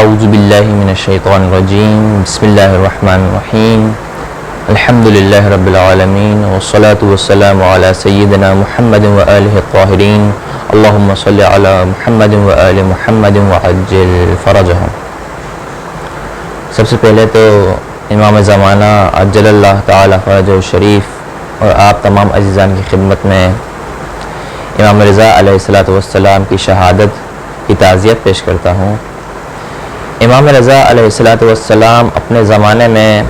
اعوذ باللہ من الشیطان الرجیم بسم اللہ الرحمن الرحیم الحمد للہ رب العالمین والصلاة والسلام علی سیدنا محمد وآلہ الطاہرین اللہم صلی علی محمد وآل محمد وعجل فرجہم۔ سب سے پہلے تو امام زمانہ عجل اللہ تعالی فرجہ الشریف اور آپ تمام عزیزان کی خدمت میں امام رضا علیہ السلام کی شہادت کی تعزیت پیش کرتا ہوں۔ امام رضا علیہ السلام اپنے زمانے میں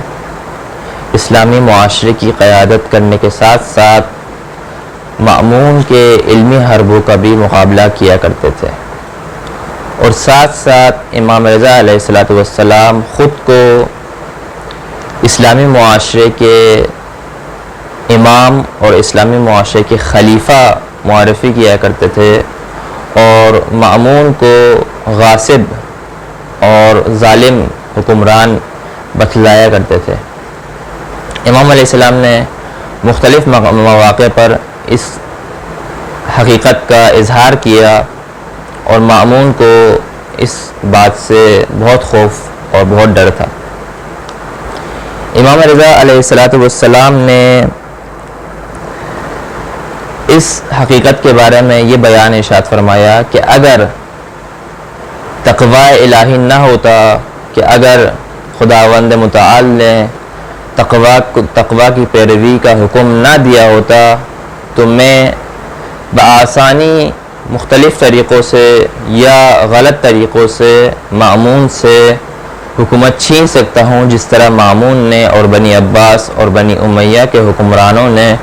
اسلامی معاشرے کی قیادت کرنے کے ساتھ ساتھ مأمون کے علمی حربوں کا بھی مقابلہ کیا کرتے تھے، اور ساتھ ساتھ امام رضا علیہ السلام خود کو اسلامی معاشرے کے امام اور اسلامی معاشرے کے خلیفہ معرفی کیا کرتے تھے، اور مأمون کو غاصب اور ظالم حکمران بتلایا کرتے تھے۔ امام علیہ السلام نے مختلف مواقع پر اس حقیقت کا اظہار کیا، اور مأمون کو اس بات سے بہت خوف اور بہت ڈر تھا۔ امام رضا علیہ السلام نے اس حقیقت کے بارے میں یہ بیان ارشاد فرمایا کہ اگر تقوی الہی نہ ہوتا، کہ اگر خداوند متعال نے تقوی کی پیروی کا حکم نہ دیا ہوتا تو میں بآسانی مختلف طریقوں سے یا غلط طریقوں سے مأمون سے حکومت چھین سکتا ہوں، جس طرح مأمون نے اور بنی عباس اور بنی امیہ کے حکمرانوں نے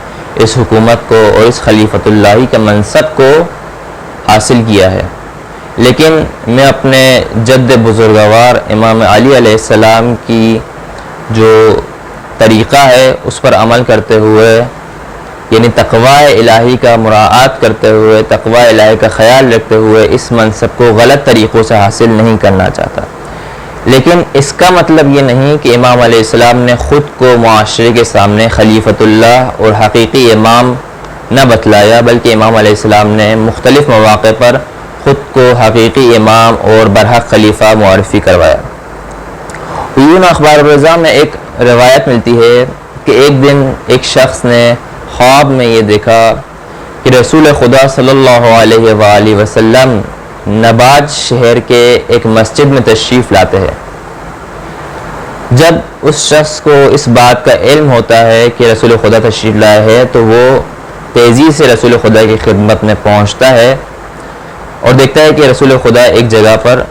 اس حکومت کو اور اس خلیفۃ اللہ کے منصب کو حاصل کیا ہے۔ لیکن میں اپنے جد بزرگوار امام علی علیہ السلام کی جو طریقہ ہے اس پر عمل کرتے ہوئے، یعنی تقوی الہی کا مراعات کرتے ہوئے، تقوی الہی کا خیال رکھتے ہوئے اس منصب کو غلط طریقوں سے حاصل نہیں کرنا چاہتا۔ لیکن اس کا مطلب یہ نہیں کہ امام علیہ السلام نے خود کو معاشرے کے سامنے خلیفۃ اللہ اور حقیقی امام نہ بتلایا، بلکہ امام علیہ السلام نے مختلف مواقع پر خود کو حقیقی امام اور برحق خلیفہ معرفی کروایا۔ عیون اخبار رضا میں ایک روایت ملتی ہے کہ ایک دن ایک شخص نے خواب میں یہ دیکھا کہ رسول خدا صلی اللہ علیہ وآلہ وسلم نباج شہر کے ایک مسجد میں تشریف لاتے ہیں۔ جب اس شخص کو اس بات کا علم ہوتا ہے کہ رسول خدا تشریف لائے ہے تو وہ تیزی سے رسول خدا کی خدمت میں پہنچتا ہے اور دیکھتا ہے کہ رسول خدا ایک جگہ پر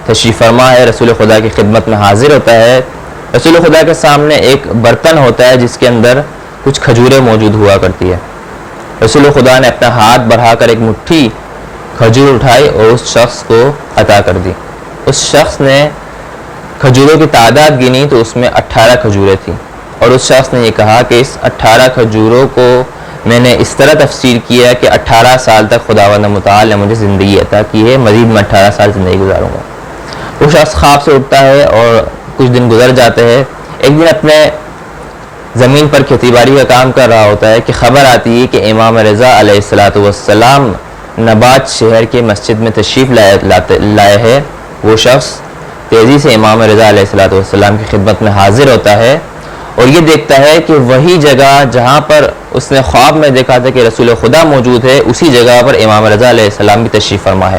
تشریف فرما ہے، رسول خدا کی خدمت میں حاضر ہوتا ہے۔ رسول خدا کے سامنے ایک برتن ہوتا ہے جس کے اندر کچھ کھجوریں موجود ہوا کرتی ہے۔ رسول خدا نے اپنا ہاتھ بڑھا کر ایک مٹھی کھجور اٹھائی اور اس شخص کو عطا کر دی۔ اس شخص نے کھجوروں کی تعداد گنی تو اس میں 18 کھجوریں تھیں، اور اس شخص نے یہ کہا کہ اس 18 کھجوروں کو میں نے اس طرح تفسیر کیا کہ 18 سال تک خداوند متعال نے مجھے زندگی عطا کی ہے، مزید میں 18 سال زندگی گزاروں گا۔ وہ شخص خواب سے اٹھتا ہے اور کچھ دن گزر جاتے ہیں۔ ایک دن اپنے زمین پر کھیتی باڑی کا کام کر رہا ہوتا ہے کہ خبر آتی ہے کہ امام رضا علیہ السلام نباج شہر کے مسجد میں تشریف لائے ہے۔ وہ شخص تیزی سے امام رضا علیہ السلام کی خدمت میں حاضر ہوتا ہے اور یہ دیکھتا ہے کہ وہی جگہ جہاں پر اس نے خواب میں دیکھا تھا کہ رسول خدا موجود ہے، اسی جگہ پر امام رضا علیہ السلام بھی تشریف فرما ہے۔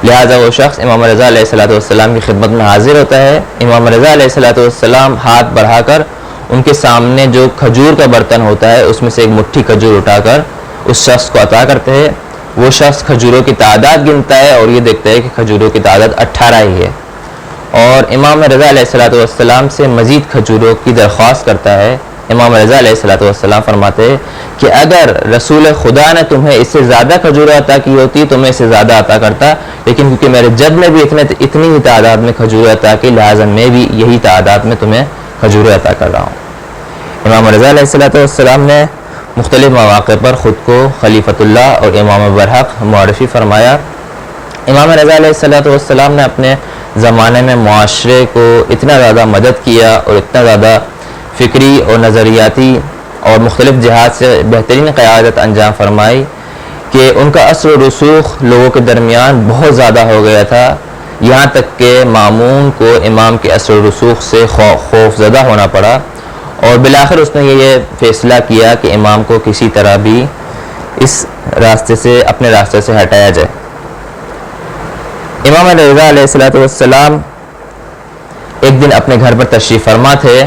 لہٰذا وہ شخص امام رضا علیہ السلام کی خدمت میں حاضر ہوتا ہے۔ امام رضا علیہ السلام ہاتھ بڑھا کر ان کے سامنے جو کھجور کا برتن ہوتا ہے اس میں سے ایک مٹھی کھجور اٹھا کر اس شخص کو عطا کرتے ہیں۔ وہ شخص کھجوروں کی تعداد گنتا ہے اور یہ دیکھتا ہے کہ کھجوروں کی تعداد 18 ہی ہے، اور امام رضا علیہ السلام سے مزید کھجوروں کی درخواست کرتا ہے۔ امام رضا علیہ السلام فرماتے ہیں کہ اگر رسول خدا نے تمہیں اس سے زیادہ کھجوریں عطا کی ہوتی تو میں اسے زیادہ عطا کرتا، لیکن کیونکہ میرے جد نے بھی اتنی ہی تعداد میں کھجوریں عطا کی، لہٰذا میں بھی یہی تعداد میں تمہیں کھجوریں عطا کر رہا ہوں۔ امام رضا علیہ السلام نے مختلف مواقع پر خود کو خلیفۃ اللہ اور امام برحق معرفی فرمایا۔ امام رضا علیہ السلام نے اپنے زمانے میں معاشرے کو اتنا زیادہ مدد کیا اور اتنا زیادہ فکری اور نظریاتی اور مختلف جہات سے بہترین قیادت انجام فرمائی کہ ان کا اثر و رسوخ لوگوں کے درمیان بہت زیادہ ہو گیا تھا، یہاں تک کہ مامون کو امام کے اثر و رسوخ سے خوف زدہ ہونا پڑا، اور بالآخر اس نے یہ فیصلہ کیا کہ امام کو کسی طرح بھی اس راستے سے اپنے راستے سے ہٹایا جائے۔ امام رضا علیہ السلام ایک دن اپنے گھر پر تشریف فرما تھے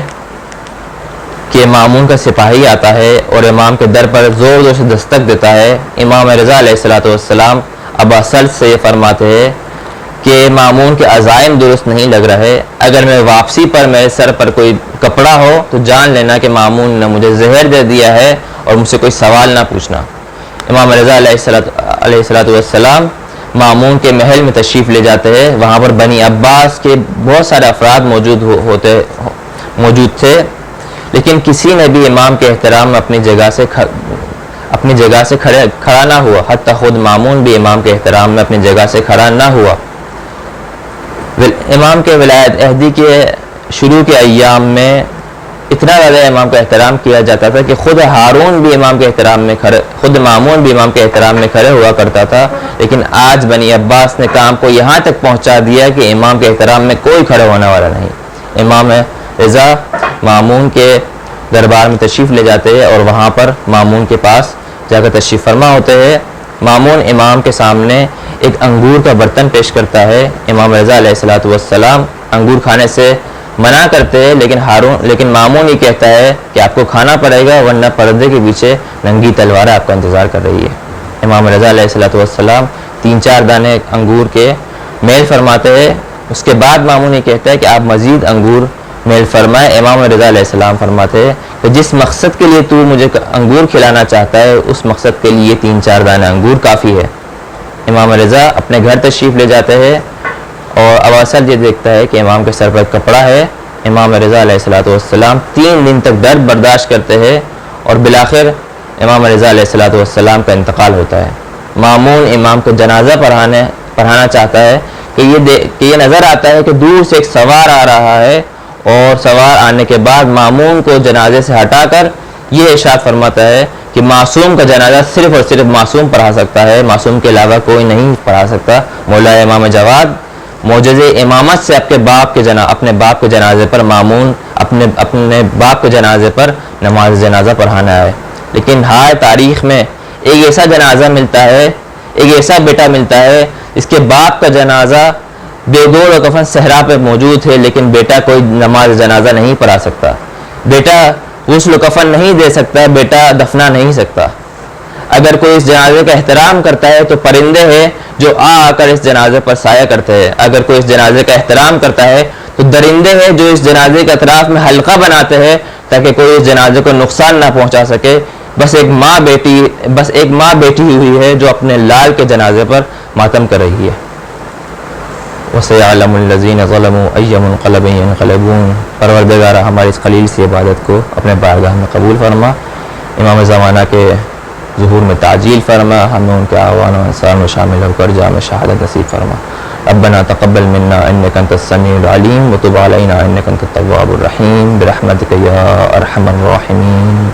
کہ مامون کا سپاہی آتا ہے اور امام کے در پر زور زور سے دستک دیتا ہے۔ امام رضا علیہ السلام ابا سلط سے یہ فرماتے ہیں کہ مامون کے عزائم درست نہیں لگ رہے، اگر میں واپسی پر میرے سر پر کوئی کپڑا ہو تو جان لینا کہ مامون نے مجھے زہر دے دیا ہے اور مجھ سے کوئی سوال نہ پوچھنا۔ امام رضا علیہ السلام مامون کے محل میں تشریف لے جاتے ہیں۔ وہاں پر بنی عباس کے بہت سارے افراد موجود تھے، لیکن کسی نے بھی امام کے احترام میں اپنی جگہ سے کھڑا نہ ہوا، حتیٰ خود مامون بھی امام کے احترام میں اپنی جگہ سے کھڑا نہ ہوا۔ امام کے ولایت عہدی کے شروع کے ایام میں اتنا زیادہ امام کا احترام کیا جاتا تھا کہ خود مامون بھی امام کے احترام میں کھڑے ہوا کرتا تھا، لیکن آج بنی عباس نے کام کو یہاں تک پہنچا دیا کہ امام کے احترام میں کوئی کھڑے ہونے والا نہیں۔ امام رضا مامون کے دربار میں تشریف لے جاتے ہیں اور وہاں پر مامون کے پاس جا کر تشریف فرما ہوتے ہیں۔ مامون امام کے سامنے ایک انگور کا برتن پیش کرتا ہے۔ امام رضا علیہ السلام انگور کھانے سے منع کرتے ہیں، لیکن مامون یہ کہتا ہے کہ آپ کو کھانا پڑے گا، ورنہ پردے کے پیچھے ننگی تلوار آپ کا انتظار کر رہی ہے۔ امام رضا علیہ السلام 3-4 دانے انگور کے میل فرماتے ہیں۔ اس کے بعد مامون یہ کہتا ہے کہ آپ مزید انگور میل فرمائے۔ امام رضا علیہ السلام فرماتے ہیں کہ جس مقصد کے لیے تو مجھے انگور کھلانا چاہتا ہے، اس مقصد کے لیے 3-4 دانے انگور کافی ہے۔ امام رضا اپنے گھر تشریف لے جاتے ہیں اور ابا سلط یہ دیکھتا ہے کہ امام کے سر پر کپڑا ہے۔ امام رضا علیہ السلام 3 دن تک درد برداشت کرتے ہیں اور بالآخر امام رضا علیہ السلام کا انتقال ہوتا ہے۔ مامون امام کو جنازہ پڑھانا چاہتا ہے کہ یہ نظر آتا ہے کہ دور سے ایک سوار آ رہا ہے، اور سوار آنے کے بعد مامون کو جنازے سے ہٹا کر یہ ارشاد فرماتا ہے کہ معصوم کا جنازہ صرف اور صرف معصوم پڑھا سکتا ہے، معصوم کے علاوہ کوئی نہیں پڑھا سکتا۔ مولا امام جواد معجزِ امامت سے اپنے باپ کے جنازے پر مامون اپنے باپ کے جنازے پر نماز جنازہ پڑھانا ہے، لیکن ہائے تاریخ میں ایک ایسا جنازہ ملتا ہے، ایک ایسا بیٹا ملتا ہے اس کے باپ کا جنازہ بے گور و کفن صحرا پہ موجود ہے، لیکن بیٹا کوئی نماز جنازہ نہیں پڑھا سکتا، بیٹا غسل و کفن نہیں دے سکتا، بیٹا دفنا نہیں سکتا۔ اگر کوئی اس جنازے کا احترام کرتا ہے تو پرندے ہیں جو آ کر اس جنازے پر سایہ کرتے ہیں، اگر کوئی اس جنازے کا احترام کرتا ہے تو درندے ہیں جو اس جنازے کے اطراف میں حلقہ بناتے ہیں تاکہ کوئی اس جنازے کو نقصان نہ پہنچا سکے۔ بس ایک ماں بیٹھی ہوئی ہے جو اپنے لال کے جنازے پر ماتم کر رہی ہے۔ وَسَيَعْلَمُ الَّذِينَ ظَلَمُوا أَيَّ مُنْقَلَبٍ يَنْقَلِبُونَ۔ پروردگارہ ہماری اس خلیل سی عبادت کو اپنے بارگاہ میں قبول فرما، امام زمانہ کے ظہور میں تعجیل فرما، ہمیں ان کے اعوان و انصار میں شامل ہو کر جام شہادت نصیب فرما۔ ربنا تقبل منا انك انت السميع العليم وتب علينا انك انت التواب الرحيم برحمتك يا ارحم الراحمين۔